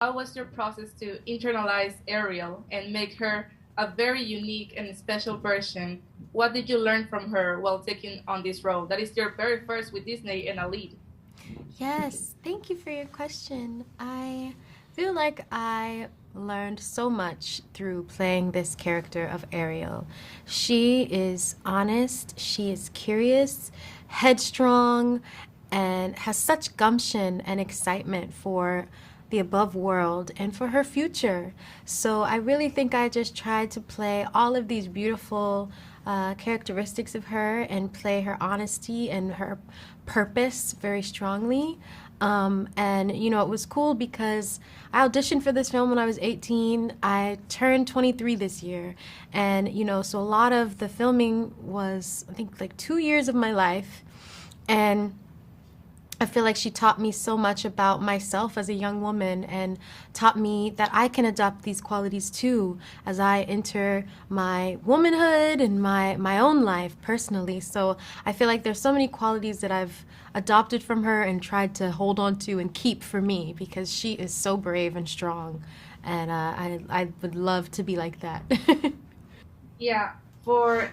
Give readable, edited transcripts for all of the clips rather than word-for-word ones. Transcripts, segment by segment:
How was your process to internalize Ariel and make her a very unique and special version? What did you learn from her while taking on this role? That is your very first with Disney and a lead. Yes, thank you for your question. I feel like I learned so much through playing this character of Ariel. She is honest, she is curious, headstrong, and has such gumption and excitement for the above world and for her future. So I really think I just tried to play all of these beautiful characteristics of her and play her honesty and her purpose very strongly. And it was cool because I auditioned for this film when I was 18. I turned 23 this year. And, so a lot of the filming was, I think, like 2 years of my life. And I feel like she taught me so much about myself as a young woman and taught me that I can adopt these qualities too as I enter my womanhood and my own life personally. So I feel like there's so many qualities that I've adopted from her and tried to hold on to and keep for me because she is so brave and strong. And I would love to be like that. Yeah, for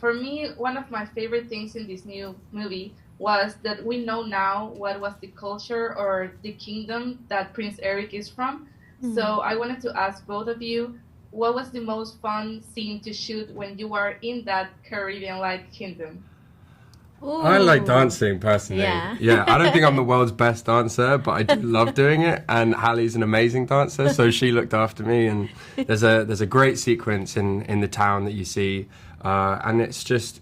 me, one of my favorite things in this new movie was that we know now what was the culture or the kingdom that Prince Eric is from. So I wanted to ask both of you, what was the most fun scene to shoot when you are in that Caribbean-like kingdom? I like Ooh. dancing personally. Yeah. Yeah, I don't think I'm the world's best dancer, but I do love doing it. And Halle's an amazing dancer, so she looked after me. And there's a great sequence in the town that you see, and it's just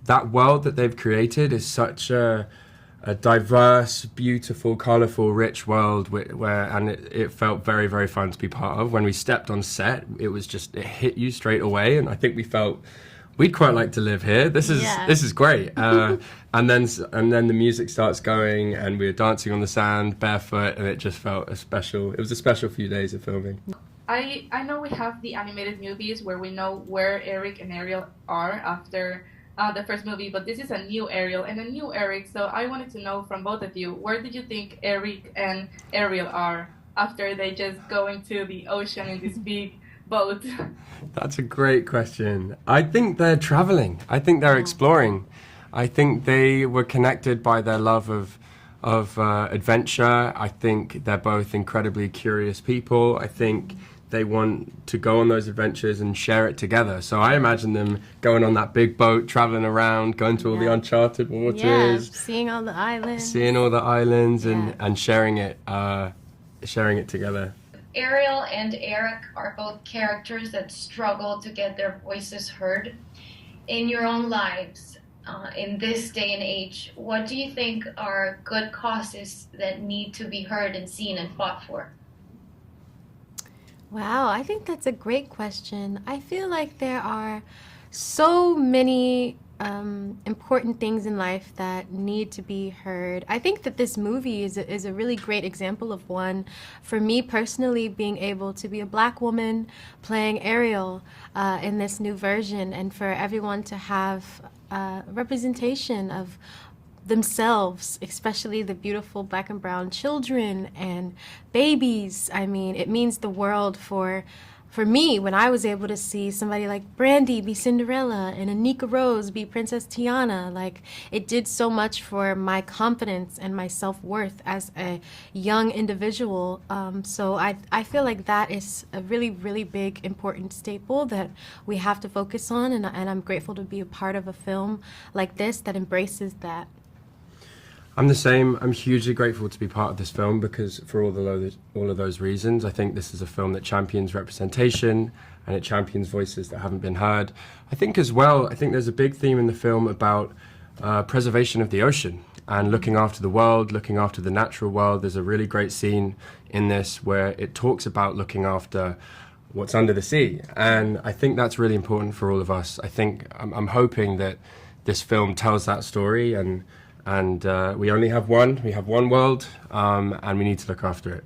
that world that they've created is such a diverse, beautiful, colourful, rich world where and it felt very, very fun to be part of. When we stepped on set, it hit you straight away, and I think we felt we'd quite like to live here. Yeah. This is great. And then the music starts going, and we were dancing on the sand barefoot, and it just felt It was a special few days of filming. I know we have the animated movies where we know where Eric and Ariel are after the first movie, but this is a new Ariel and a new Eric. So I wanted to know from both of you, where did you think Eric and Ariel are after they just go into the ocean in this big boat? That's a great question. I think they're traveling. I think they're exploring. I think they were connected by their love of adventure. I think they're both incredibly curious people. I think they want to go on those adventures and share it together. So I imagine them going on that big boat, traveling around, going to all the Yeah. uncharted Yeah, waters, seeing all the islands. seeing all the islands, Yeah. and sharing it together. Ariel and Eric are both characters that struggle to get their voices heard. In your own lives, in this day and age, what do you think are good causes that need to be heard and seen and fought for? Wow, I think that's a great question. I feel like there are so many important things in life that need to be heard. I think that this movie is a really great example of one. For me personally, being able to be a black woman playing Ariel in this new version, and for everyone to have representation of themselves, especially the beautiful black and brown children and babies. I mean, it means the world for me when I was able to see somebody like Brandy be Cinderella and Anika Rose be Princess Tiana. Like, it did so much for my confidence and my self-worth as a young individual. So I feel like that is a really, really big, important staple that we have to focus on, and I'm grateful to be a part of a film like this that embraces that. I'm the same. I'm hugely grateful to be part of this film because for all of those reasons, I think this is a film that champions representation and it champions voices that haven't been heard. I think as well, I think there's a big theme in the film about preservation of the ocean and looking after the world, looking after the natural world. There's a really great scene in this where it talks about looking after what's under the sea. And I think that's really important for all of us. I think I'm hoping that this film tells that story and we only have one. We have one world, and we need to look after it.